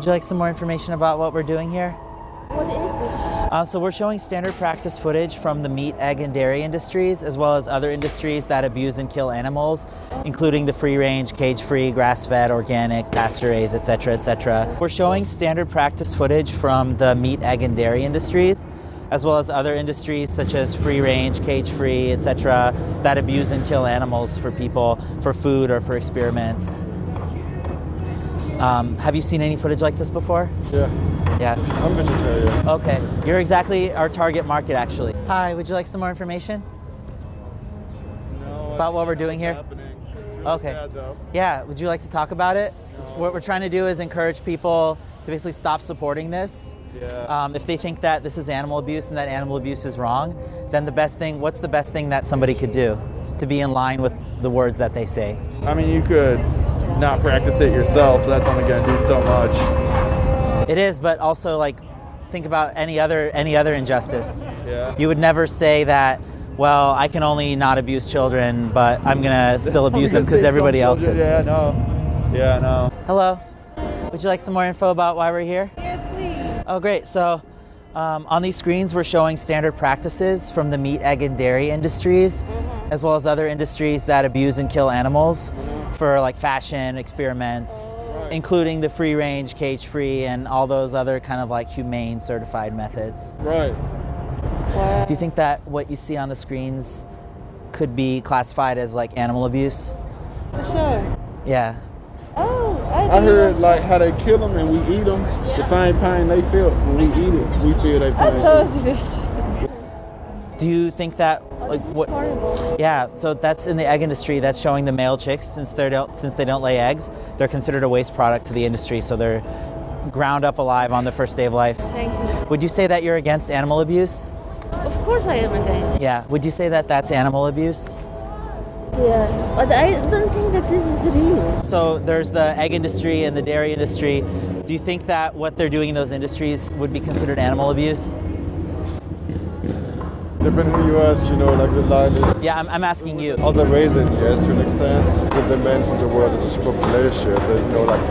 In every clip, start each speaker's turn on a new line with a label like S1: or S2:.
S1: Would you like some more information about what we're doing here?
S2: What is this?
S1: So we're showing standard practice footage from the meat, egg, and dairy industries, as well as other industries that abuse and kill animals, including the free-range, cage-free, grass-fed, organic, pasture-raised, etc., etc. We're showing standard practice footage from the meat, egg, and dairy industries, as well as other industries such as free-range, cage-free, etc., that abuse and kill animals for people, for food or for experiments. Have you seen any footage like this before?
S3: Yeah.
S1: Yeah.
S3: I'm vegetarian.
S1: Okay, you're exactly our target market, actually. Hi, would you like some more information?
S3: No.
S1: About what we're doing here?
S3: It's really
S1: Okay.
S3: sad, though.
S1: Yeah, would you like to talk about it? What we're trying to do is encourage people to basically stop supporting this.
S3: Yeah.
S1: If they think that this is animal abuse and that animal abuse is wrong, then what's the best thing that somebody could do to be in line with the words that they say?
S3: I mean, you could not practice it yourself, but that's only going to do so much.
S1: It is, but also like think about any other injustice.
S3: Yeah.
S1: You would never say that, well, I can only not abuse children, but I'm gonna still abuse them because everybody else is.
S3: Yeah, no. Yeah, no.
S1: Hello. Would you like some more info about why we're here?
S2: Yes, please.
S1: Oh, great. So on these screens, we're showing standard practices from the meat, egg, and dairy industries, as well as other industries that abuse and kill animals for like fashion experiments, including the free-range, cage-free, and all those other kind of like humane certified methods.
S3: Right.
S1: Do you think that what you see on the screens could be classified as like animal abuse?
S2: For sure.
S1: Yeah.
S2: Oh,
S3: I heard like how they kill them and we eat them. The same pain they feel when we eat it, we feel they
S2: I
S3: pain.
S2: told you this.
S1: Do you think that like what?
S2: Horrible.
S1: Yeah, so that's in the egg industry. That's showing the male chicks since they don't lay eggs, they're considered a waste product to the industry. So they're ground up alive on the first day of life.
S2: Thank you.
S1: Would you say that you're against animal abuse?
S2: Of course I am against.
S1: Yeah. Would you say that that's animal abuse?
S2: Yeah, but I don't think that this is real.
S1: So there's the egg industry and the dairy industry. Do you think that what they're doing in those industries would be considered animal abuse?
S3: Depending who you ask, you know, like the line is.
S1: Yeah, I'm asking you.
S3: Also raising, yes, to an extent. If the men from the world is a superpopulation, there's no like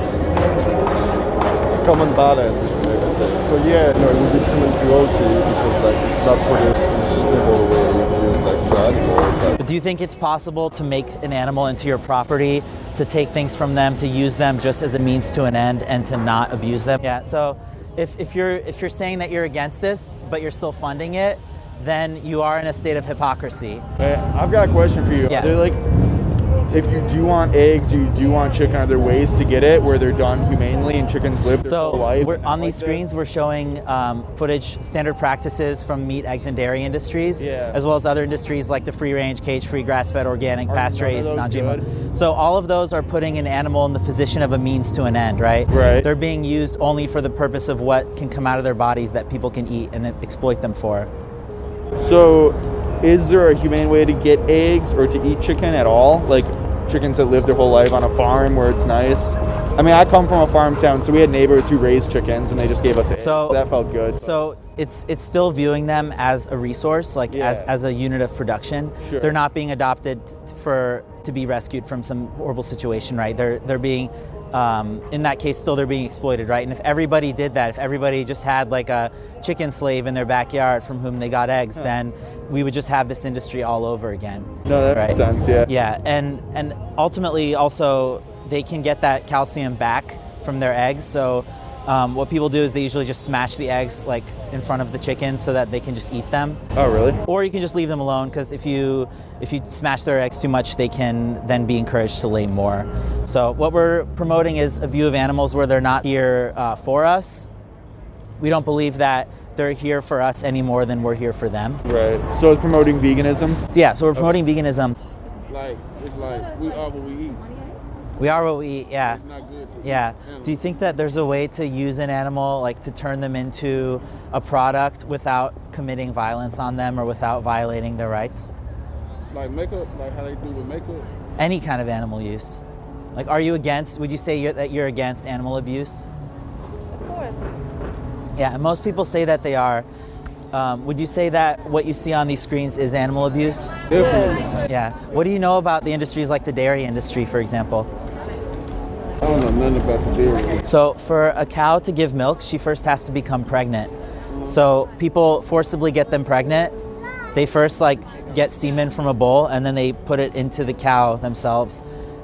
S3: common balance between everything. So yeah, no, it would be human cruelty because like it's not produced in a sustainable way. We produce like the animals.
S1: But do you think it's possible to make an animal into your property, to take things from them, to use them just as a means to an end, and to not abuse them? Yeah. So if you're saying that you're against this, but you're still funding it, then you are in a state of hypocrisy.
S3: I've got a question for you.
S1: Yeah.
S3: They're like, if you do want eggs, you do want chicken, are there ways to get it where they're done humanely and chickens live their whole life?
S1: So on these screens, we're showing footage, standard practices from meat, eggs, and dairy industries, as well as other industries like the free-range, cage-free, grass-fed, organic, pasture-raised, non-GMO. So all of those are putting an animal in the position of a means to an end, right?
S3: Right.
S1: They're being used only for the purpose of what can come out of their bodies that people can eat and exploit them for.
S3: So, is there a humane way to get eggs or to eat chicken at all? Like chickens that live their whole life on a farm where it's nice? I mean, I come from a farm town, so we had neighbors who raised chickens and they just gave us eggs. So that felt good.
S1: So it's still viewing them as a resource, like as a unit of production.
S3: Sure.
S1: They're not being adopted to be rescued from some horrible situation, right? They're being in that case, still they're being exploited, right? And if everybody did that, if everybody just had like a chicken slave in their backyard from whom they got eggs, then we would just have this industry all over again.
S3: No, that makes sense, yeah.
S1: Yeah, and ultimately also they can get that calcium back from their eggs. So what people do is they usually just smash the eggs like in front of the chickens so that they can just eat them.
S3: Oh, really?
S1: Or you can just leave them alone, because if you smash their eggs too much, they can then be encouraged to lay more. So what we're promoting is a view of animals where they're not here for us. We don't believe that they're here for us any more than we're here for them.
S3: Right. So it's promoting veganism?
S1: So yeah, so we're promoting veganism.
S4: Like, it's like we are what we eat.
S1: We are what we eat, yeah.
S4: It's not good.
S1: Yeah. Do you think that there's a way to use an animal, like to turn them into a product without committing violence on them or without violating their rights?
S4: Like makeup, like how they do with makeup.
S1: Any kind of animal use. Like, would you say that you're against animal abuse?
S2: Of course.
S1: Yeah, and most people say that they are. Would you say that what you see on these screens is animal abuse?
S4: Definitely.
S1: Yeah. What do you know about the industries like the dairy industry, for example?
S4: don't know nothing about the dairy.
S1: So for a cow to give milk, she first has to become pregnant. So people forcibly get them pregnant. They first like get semen from a bull and then they put it into the cow themselves.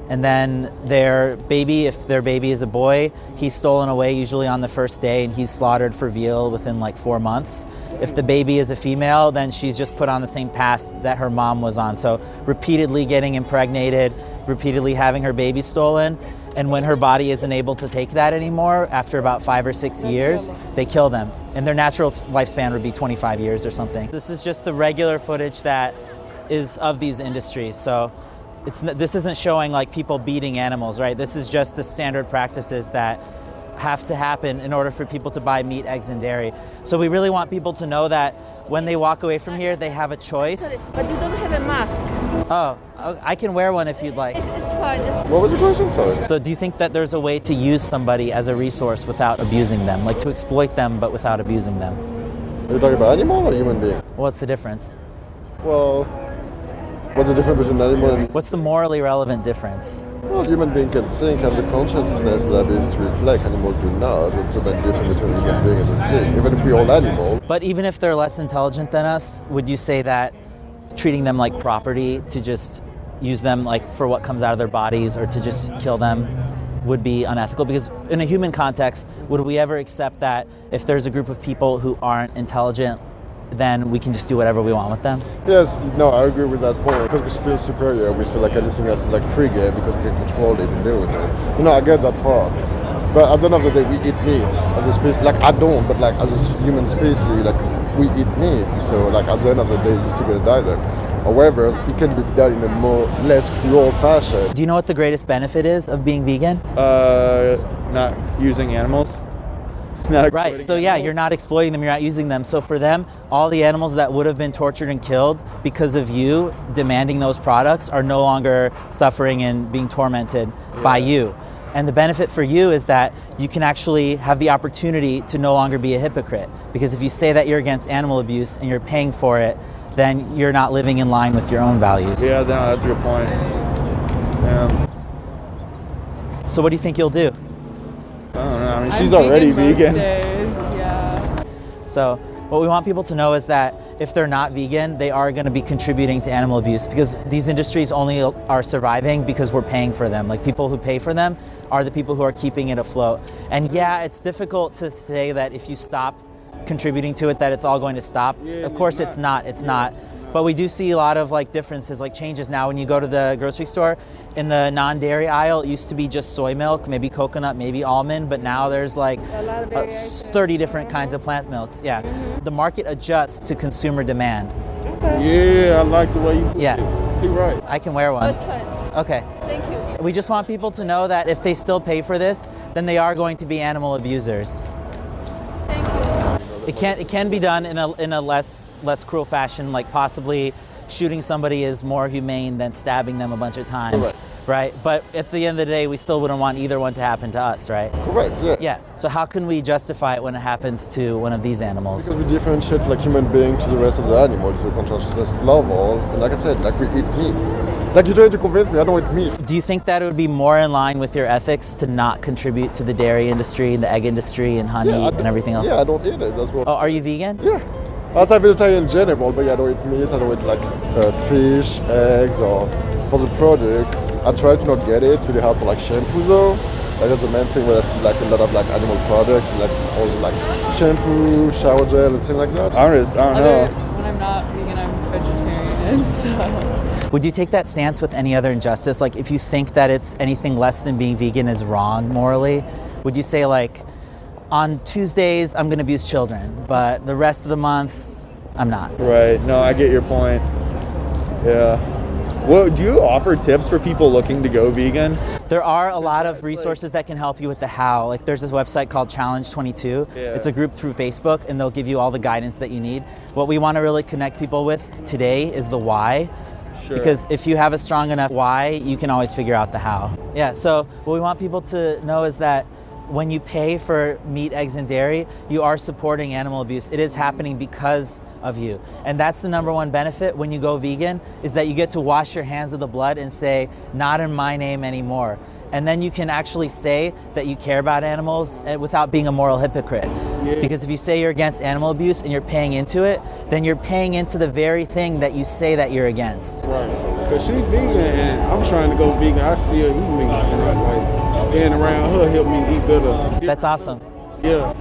S1: And then their baby, if their baby is a boy, he's stolen away usually on the first day and he's slaughtered for veal within like 4 months. If the baby is a female, then she's just put on the same path that her mom was on. So repeatedly getting impregnated, repeatedly having her baby stolen. And when her body isn't able to take that anymore, after about 5 or 6 years, they kill them. And their natural lifespan would be 25 years or something. This is just the regular footage that is of these industries. So this isn't showing like people beating animals, right? This is just the standard practices that have to happen in order for people to buy meat, eggs, and dairy. So we really want people to know that when they walk away from here, they have a choice.
S2: But you don't have a mask.
S1: Oh, I can wear one if you'd like.
S2: It's fine.
S3: What was the question? Sorry.
S1: So do you think that there's a way to use somebody as a resource without abusing them, like to exploit them but without abusing them?
S5: Are you talking about animal or human being?
S1: What's the difference?
S5: Well, what's the difference between animal and...
S1: What's the morally relevant difference?
S5: Well, human being can think, have the consciousness, the ability to reflect. Animals do not. That's the main difference between human being and the thing. Even if we're all animals.
S1: But even if they're less intelligent than us, would you say that treating them like property, to just use them like for what comes out of their bodies or to just kill them, would be unethical? Because in a human context, would we ever accept that if there's a group of people who aren't intelligent, then we can just do whatever we want with them?
S5: Yes, no, I agree with that point. Because we feel superior, we feel like anything else is like free game because we can control it and deal with it. You know, I get that part. But at the end of the day, we eat meat as a species. Like, I don't, but like as a human species, like we eat meat. So like at the end of the day, you're still gonna die there. However, it can be done in a more less cruel fashion.
S1: Do you know what the greatest benefit is of being vegan?
S3: Not using animals. Not
S1: Right, so yeah, you're not exploiting them, you're not using them. So for them, all the animals that would have been tortured and killed because of you demanding those products are no longer suffering and being tormented by you. And the benefit for you is that you can actually have the opportunity to no longer be a hypocrite. Because if you say that you're against animal abuse and you're paying for it, then you're not living in line with your own values.
S3: Yeah, no, that's a good point. Yeah.
S1: So what do you think you'll do?
S3: I don't know. I mean, she's already vegan.
S6: Most days, yeah.
S1: So what we want people to know is that if they're not vegan, they are going to be contributing to animal abuse, because these industries only are surviving because we're paying for them. Like, people who pay for them are the people who are keeping it afloat. And yeah, it's difficult to say that if you stop contributing to it that it's all going to stop. Of course it's not. But we do see a lot of like differences, like changes now. When you go to the grocery store, in the non-dairy aisle, it used to be just soy milk, maybe coconut, maybe almond, but now there's like 30 different kinds of plant milks. Yeah. The market adjusts to consumer demand.
S4: Yeah, I like the way you put
S1: Yeah.
S4: it. You're right.
S1: I can wear one.
S2: That's fine.
S1: Okay.
S2: Thank you.
S1: We just want people to know that if they still pay for this, then they are going to be animal abusers. It can be done in a less cruel fashion, like possibly shooting somebody is more humane than stabbing them a bunch of times, right? But at the end of the day, we still wouldn't want either one to happen to us, right?
S5: Correct, yeah.
S1: Yeah. So how can we justify it when it happens to one of these animals?
S5: Because we differentiate like human being to the rest of the animals, the consciousness level. And like I said, like we eat meat. Like you're trying to convince me I don't eat meat.
S1: Do you think that it would be more in line with your ethics to not contribute to the dairy industry, the egg industry, and honey and everything else?
S5: Yeah, I don't eat it. That's what.
S1: Oh, are you vegan?
S5: Yeah. As a vegetarian in general, but yeah, I don't eat meat. I don't eat like fish, eggs, or for the product. I try to not get it. It's really hard for like shampoo though. Like that's the main thing where I see like a lot of like animal products, like all the like shampoo, shower gel, and things like that.
S3: I don't know.
S6: When I'm not vegan, I'm vegetarian, so.
S1: Would you take that stance with any other injustice? Like, if you think that it's anything less than being vegan is wrong morally, would you say like, on Tuesdays I'm going to abuse children, but the rest of the month I'm not?
S3: Right. No, I get your point. Yeah. Well, do you offer tips for people looking to go vegan?
S1: There are a lot of resources that can help you with the how. Like, there's this website called Challenge 22.
S3: Yeah.
S1: It's a group through Facebook, and they'll give you all the guidance that you need. What we want to really connect people with today is the why.
S3: Sure.
S1: Because if you have a strong enough why, you can always figure out the how. Yeah, so what we want people to know is that when you pay for meat, eggs, and dairy, you are supporting animal abuse. It is happening because of you. And that's the number one benefit when you go vegan, is that you get to wash your hands of the blood and say, not in my name anymore. and then you can actually say that you care about animals without being a moral hypocrite. Because if you say you're against animal abuse and you're paying into it, then you're paying into the very thing that you say that you're against.
S4: Right. Because she's vegan and I'm trying to go vegan. I still eat meat. You know, like being around her helped me eat better.
S1: That's awesome.
S4: Yeah.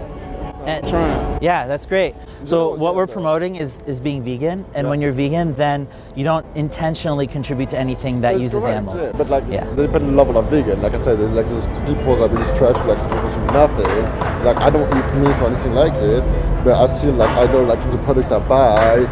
S1: And,
S4: Trying.
S1: yeah, that's great. So what we're promoting is being vegan, and when you're vegan, then you don't intentionally contribute to anything that
S5: That's
S1: uses
S5: correct,
S1: animals.
S5: yeah. But like
S1: Yeah.
S5: the dependent level of vegan, like I said, there's like those people that really stretch like to consume nothing. Like I don't eat meat or anything like it, but I still like I know like the product I buy.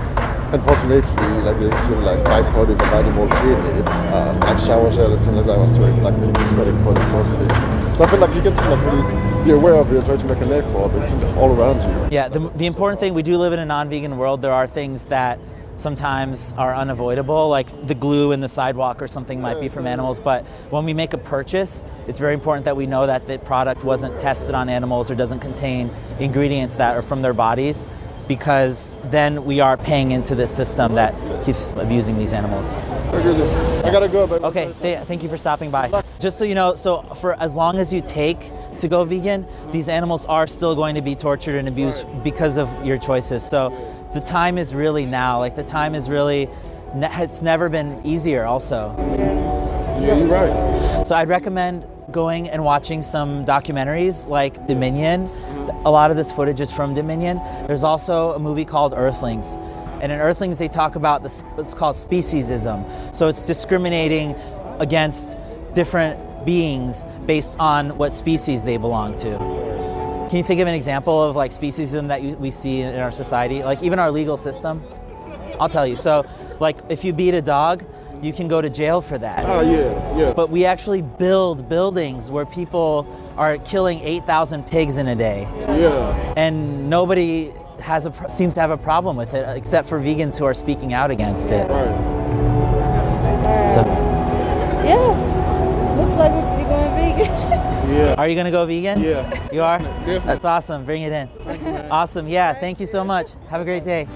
S5: Unfortunately, like there's still like byproduct of animal in it, like shower gel and things like that. I was doing like really cosmetic product mostly. So I feel like you can still like really be aware of it, try to make an effort, but it's all around you.
S1: Yeah, the important thing, we do live in a non-vegan world. There are things that sometimes are unavoidable, like the glue in the sidewalk or something might be from animals, but when we make a purchase, it's very important that we know that the product wasn't tested on animals or doesn't contain ingredients that are from their bodies, because then we are paying into this system that keeps abusing these animals.
S5: I gotta go, but
S1: Okay, thank you for stopping by. Just so you know, so for as long as you take to go vegan, these animals are still going to be tortured and abused because of your choices. So the time is really now. Like the time is really, it's never been easier also.
S4: Yeah, you're right.
S1: So I'd recommend going and watching some documentaries like Dominion. A lot of this footage is from Dominion. There's also a movie called Earthlings. And in Earthlings, they talk about this, what's called speciesism. So it's discriminating against different beings based on what species they belong to. Can you think of an example of like speciesism that we see in our society? Like even our legal system? I'll tell you. So like if you beat a dog, you can go to jail for that.
S4: Oh, yeah.
S1: But we actually build buildings where people are killing 8,000 pigs in a day.
S4: Yeah.
S1: And nobody seems to have a problem with it, except for vegans who are speaking out against it.
S4: Right.
S1: So,
S2: Yeah, looks like we're going vegan.
S4: Yeah.
S1: are you gonna go vegan?
S4: Yeah.
S1: You are?
S4: Definitely.
S1: That's awesome. Bring it in. Awesome. Yeah. Thank you so much. Have a great day.